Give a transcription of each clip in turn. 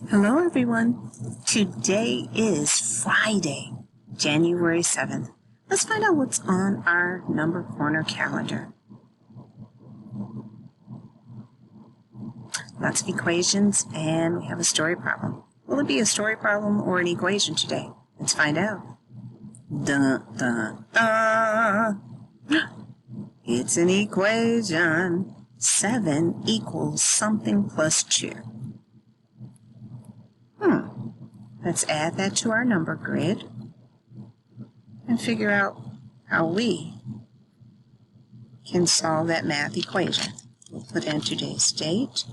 Hello everyone. Today is Friday, January 7th. Let's find out what's on our number corner calendar. Lots of equations and we have a story problem. Will it be a story problem or an equation today? Let's find out. Dun, dun, dun. It's an equation. 7 equals something plus 2. Let's add that to our number grid and figure out how we can solve that math equation. We'll put in today's date.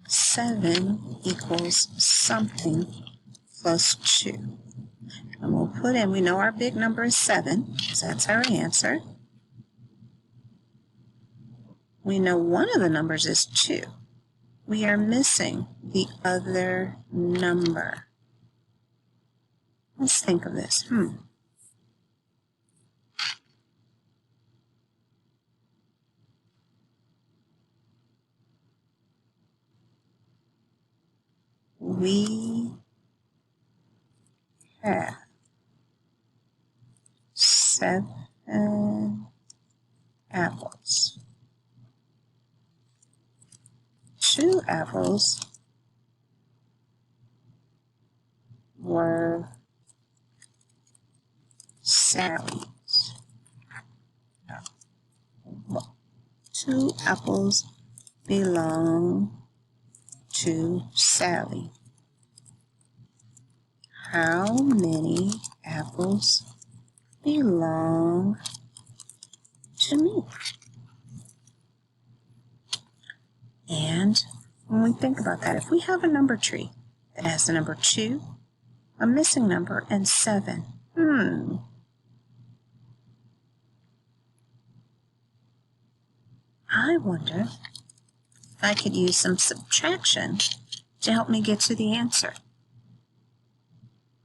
7 equals something plus 2. And we'll put in, we know our big number is 7, so that's our answer. We know one of the numbers is 2. We are missing the other number. Let's think of this. We have 7 apples. 2 apples were Sally's. 2 apples belong to Sally. How many apples belong to me? And when we think about that, if we have a number tree that has the number 2, a missing number, and 7, I wonder if I could use some subtraction to help me get to the answer.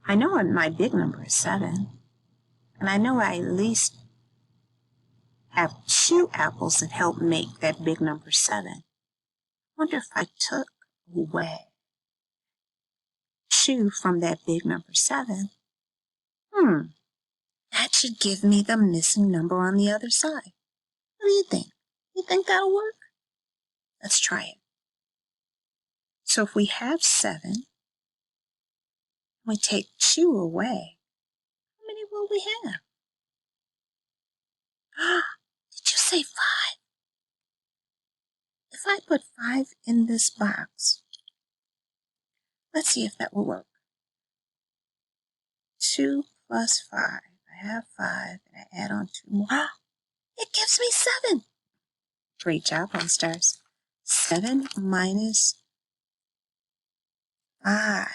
I know my big number is 7, and I know I at least have 2 apples that help make that big number 7. I wonder if I took away 2 from that big number 7, that should give me the missing number on the other side. What do you think? You think that'll work? Let's try it. So if we have 7, we take 2 away, how many will we have? Did you say 5? If I put 5 in this box, let's see if that will work. 2 plus 5. I have 5, and I add on 2 more. It gives me 7. Great job, All Stars. 7 minus 5.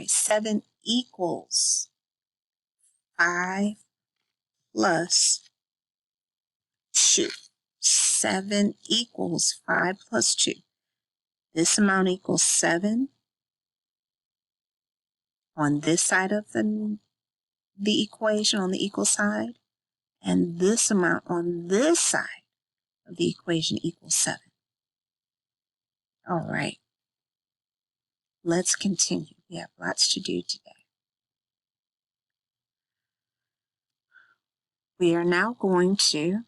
7 equals 5 plus 2. 7 equals 5 plus 2. This amount equals 7 on this side of the equation, on the equal side, and this amount on this side of the equation equals 7. All right. Let's continue. We have lots to do today. We are now going to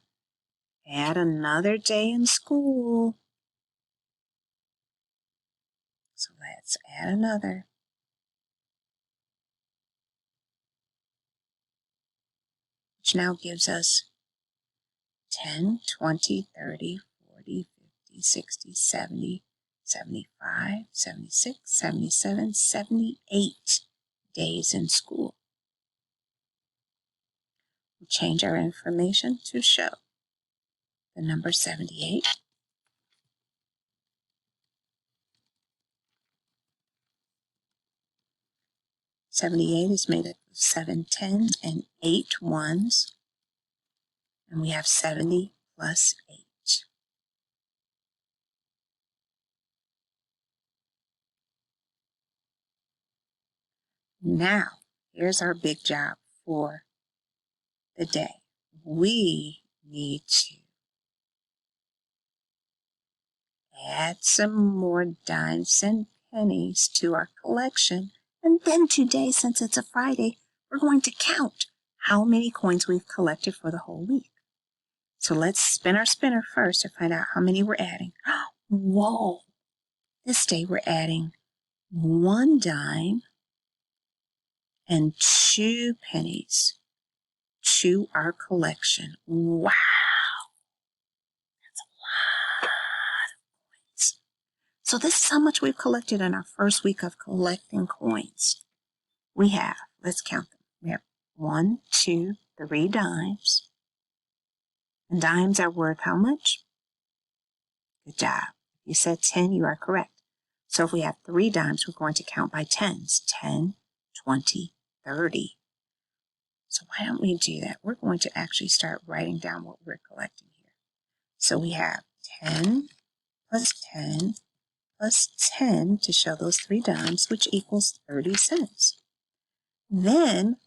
add another day in school. So let's add another. Which now gives us 10, 20, 30, 40, 50, 60, 70, 75, 76, 77, 78 days in school. We'll change our information to show the number 78. '78 is made up of 7 10s and 8 1s, and we have 70 plus 8. Now, here's our big job for the day. We need to add some more dimes and pennies to our collection. And then today, since it's a Friday, we're going to count how many coins we've collected for the whole week. So let's spin our spinner first to find out how many we're adding. Whoa! This day we're adding 1 dime and 2 pennies to our collection. Wow! That's a lot of coins. So this is how much we've collected in our first week of collecting coins. We have, let's count them. We have 1, 2, 3 dimes. And dimes are worth how much? Good job. You said 10, you are correct. So if we have 3 dimes, we're going to count by tens. 10, 20, 30. So why don't we do that? We're going to actually start writing down what we're collecting here. So we have 10 plus 10 plus 10 to show those 3 dimes, which equals 30 cents. Then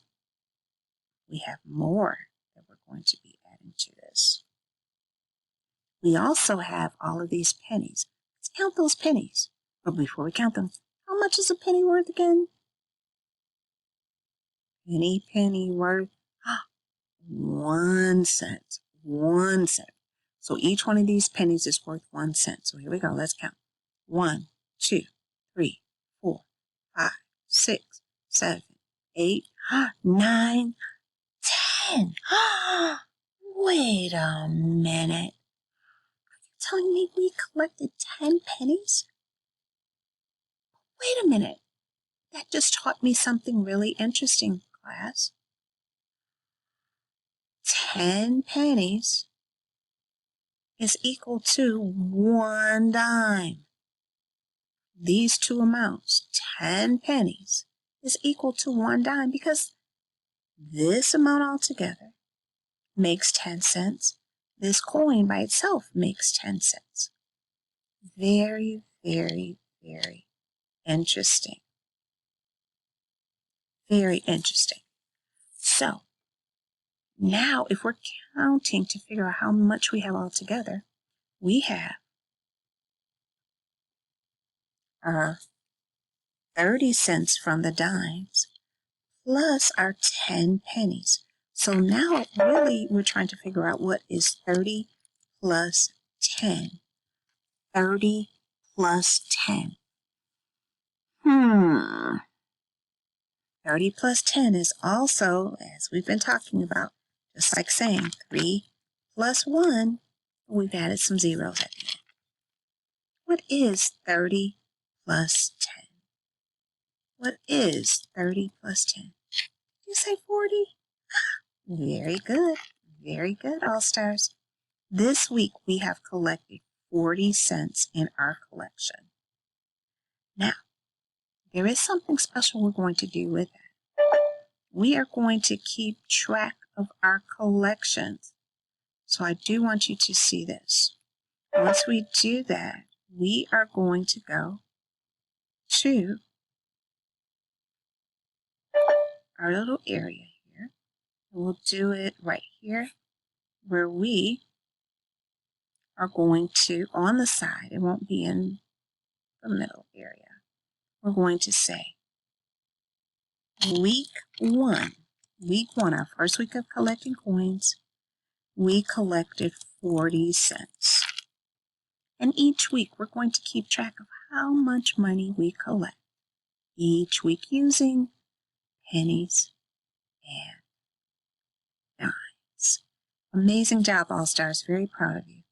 we have more that we're going to be adding to this. We also have all of these pennies. Let's count those pennies. But before we count them, how much is a penny worth again? Penny worth 1 cent. 1 cent. So each one of these pennies is worth 1 cent. So here we go. Let's count. 1, 2, 3, 4, 5, 6, 7, 8, 9, 10. Wait a minute. Are you telling me we collected 10 pennies? Wait a minute. That just taught me something really interesting, class. 10 pennies is equal to 1 dime. These two amounts, 10 pennies, is equal to 1 dime because this amount altogether makes 10 cents. This coin by itself makes 10 cents. Very, very, very interesting. Very interesting. So, now if we're counting to figure out how much we have all together, we have our 30 cents from the dimes plus our 10 pennies. So now really we're trying to figure out what is 30 plus 10. 30 plus 10. 30 plus 10 is also, as we've been talking about, just like saying 3 plus 1, we've added some zeros at the end. What is 30 plus 10? What is 30 plus 10? Did you say 40? Very good. Very good, All-Stars. This week we have collected 40 cents in our collection. Now, there is something special we're going to do with that. We are going to keep track of our collections. So I do want you to see this. Once we do that, we are going to go to our little area here. We'll do it right here where we are going to, on the side, it won't be in the middle area. We're going to say week 1, our first week of collecting coins, we collected 40 cents. And each week we're going to keep track of how much money we collect. Each week using pennies and dimes. Amazing job, All-Stars. Very proud of you.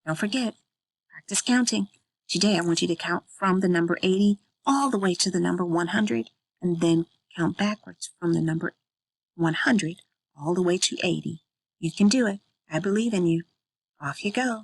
Don't forget, practice counting. Today I want you to count from the number 80 all the way to the number 100 and then count backwards from the number 100 all the way to 80. You can do it. I believe in you. Off you go.